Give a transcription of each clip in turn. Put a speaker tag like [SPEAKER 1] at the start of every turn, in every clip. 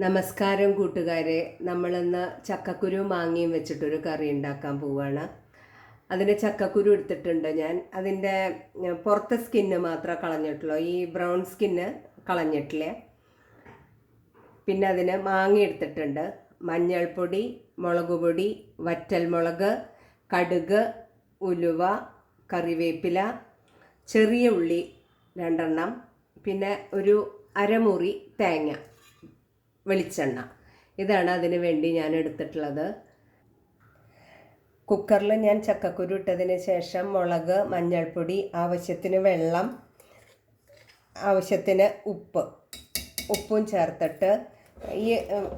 [SPEAKER 1] നമസ്കാരം കൂട്ടുകാരെ, നമ്മളിന്ന് ചക്കക്കുരു മാങ്ങയും വെച്ചിട്ടൊരു കറി ഉണ്ടാക്കാൻ പോവുകയാണ്. അതിന് ചക്കക്കുരു എടുത്തിട്ടുണ്ട് ഞാൻ. അതിൻ്റെ പുറത്തെ സ്കിന്ന് മാത്രമേ കളഞ്ഞിട്ടുള്ളൂ, ഈ ബ്രൗൺ സ്കിന്ന് കളഞ്ഞിട്ടില്ല. പിന്നെ അതിന് മാങ്ങ എടുത്തിട്ടുണ്ട്, മഞ്ഞൾപ്പൊടി, മുളക് പൊടി, വറ്റൽമുളക്, കടുക്, ഉലുവ, കറിവേപ്പില, ചെറിയ ഉള്ളി 2 പിന്നെ ഒരു അരമുറി തേങ്ങ, വെളിച്ചെണ്ണ. ഇതാണ് അതിന് വേണ്ടി ഞാൻ എടുത്തിട്ടുള്ളത്. കുക്കറിൽ ഞാൻ ചക്കക്കുരു ഇട്ടതിന് ശേഷം മുളക്, മഞ്ഞൾപ്പൊടി, ആവശ്യത്തിന് വെള്ളം, ആവശ്യത്തിന് ഉപ്പും ചേർത്തിട്ട്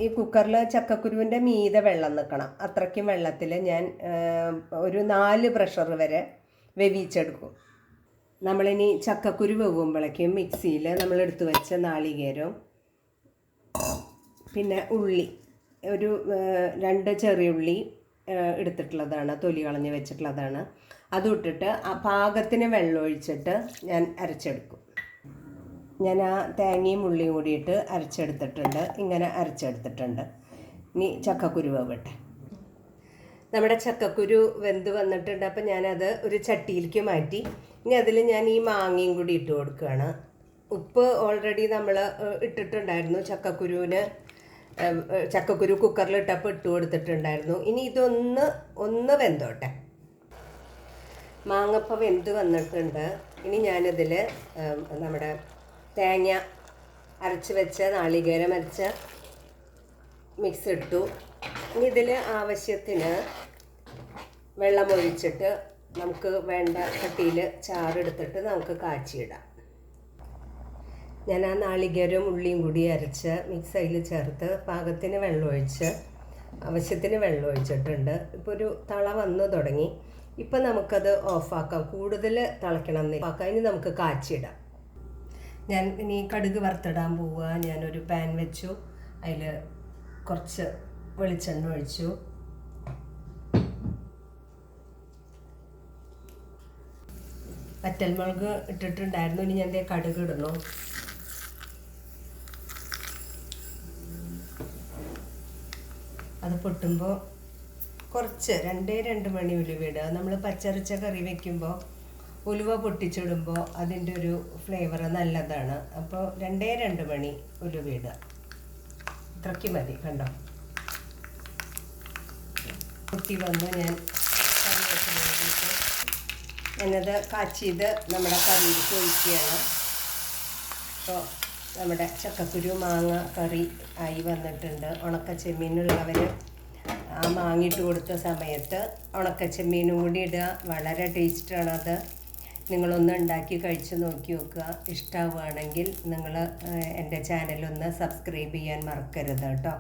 [SPEAKER 1] ഈ കുക്കറിൽ ചക്കക്കുരുവിൻ്റെ മീതെ വെള്ളം നിൽക്കണം. അത്രയ്ക്കും വെള്ളത്തിൽ ഞാൻ ഒരു 4 പ്രഷർ വരെ വേവിച്ചെടുക്കും. നമ്മളിനി ചക്കക്കുരു വേവുമ്പോഴേക്കും മിക്സിയിൽ നമ്മളെടുത്ത് വെച്ച നാളികേരം, പിന്നെ ഉള്ളി, ഒരു 2 ചെറിയ ഉള്ളി എടുത്തിട്ടുള്ളതാണ്, തൊലി കളഞ്ഞ് വെച്ചിട്ടുള്ളതാണ്. അതും ഇട്ടിട്ട് ആ പാകത്തിന് വെള്ളം ഒഴിച്ചിട്ട് ഞാൻ അരച്ചെടുക്കും. ഞാൻ ആ തേങ്ങയും ഉള്ളിയും കൂടിയിട്ട് അരച്ചെടുത്തിട്ടുണ്ട്. ഇങ്ങനെ അരച്ചെടുത്തിട്ടുണ്ട്. ഇനി ചക്കക്കുരു വേവട്ടെ. നമ്മുടെ ചക്കക്കുരു വെന്ത് വന്നിട്ടുണ്ട്. അപ്പം ഞാനത് ഒരു ചട്ടിയിലേക്ക് മാറ്റി. ഇനി അതിൽ ഞാൻ ഈ മാങ്ങയും കൂടി ഇട്ട് കൊടുക്കുകയാണ്. ഉപ്പ് ഓൾറെഡി നമ്മൾ ഇട്ടിട്ടുണ്ടായിരുന്നു. ചക്കക്കുരു കുക്കറിലിട്ടപ്പോൾ ഇട്ട് കൊടുത്തിട്ടുണ്ടായിരുന്നു. ഇനി ഇതൊന്ന് വെന്തോട്ടെ. മാങ്ങപ്പം വെന്ത് വന്നിട്ടുണ്ട്. ഇനി ഞാനിതിൽ നമ്മുടെ തേങ്ങ അരച്ച് വെച്ച, നാളികേരം അരച്ച മിക്സ് ഇട്ടു. ഇനി ഇതിൽ ആവശ്യത്തിന് വെള്ളമൊഴിച്ചിട്ട് നമുക്ക് വേണ്ട കട്ടിയിൽ ചാറെടുത്തിട്ട് നമുക്ക് കാച്ചിയിടാം. ഞാൻ ആ നാളികേരവും ഉള്ളിയും കൂടി അരച്ച് മിക്സ് അതിൽ ചേർത്ത് പാകത്തിന് വെള്ളമൊഴിച്ച്, ആവശ്യത്തിന് വെള്ളമൊഴിച്ചിട്ടുണ്ട്. ഇപ്പോൾ ഒരു തള വന്നു തുടങ്ങി. ഇപ്പം നമുക്കത് ഓഫാക്കാം. കൂടുതൽ തിളയ്ക്കണം എന്നില്ല. ഇനി നമുക്ക് കാച്ചിടാം. ഞാൻ ഇനി കടുക് വറുത്തിടാൻ പോവുക. ഞാനൊരു പാൻ വെച്ചു. അതിൽ കുറച്ച് വെളിച്ചെണ്ണ ഒഴിച്ചു. വറ്റൽമുളക് ഇട്ടിട്ടുണ്ടായിരുന്നു. ഇനി ഞാൻ കടുക് ഇടുന്നു. അത് പൊട്ടുമ്പോൾ കുറച്ച് 2 മണി ഉലുവ ഇടുക. നമ്മൾ പച്ചരച്ച കറി വയ്ക്കുമ്പോൾ ഉലുവ പൊട്ടിച്ചിടുമ്പോൾ അതിൻ്റെ ഒരു ഫ്ലേവർ നല്ലതാണ്. അപ്പോൾ 2 മണി ഉലുവ ഇടുക. ഇത്രയ്ക്ക് മതി. കണ്ടോ, പൊട്ടി വന്ന് ഞാൻ കറി വെച്ച് വേണ്ടിയിട്ട് ഞാനത് കാച്ചിയത് നമ്മുടെ കറിയിലേക്ക് ഒഴിക്കുകയാണ്. അപ്പോൾ നമ്മുടെ ചക്കക്കുരു മാങ്ങ കറി ആയി വന്നിട്ടുണ്ട്. ഉണക്കച്ചെമ്മീനുള്ളവർ ആ മാങ്ങിയിട്ട് കൊടുത്ത സമയത്ത് ഉണക്കച്ചെമ്മീനും കൂടി ഇടുക. വളരെ ടേസ്റ്റാണത്. നിങ്ങളൊന്ന് ഉണ്ടാക്കി കഴിച്ച് നോക്കി നോക്കുക. ഇഷ്ടമാവുകയാണെങ്കിൽ നിങ്ങൾ എൻ്റെ ചാനലൊന്ന് സബ്സ്ക്രൈബ് ചെയ്യാൻ മറക്കരുത് കേട്ടോ.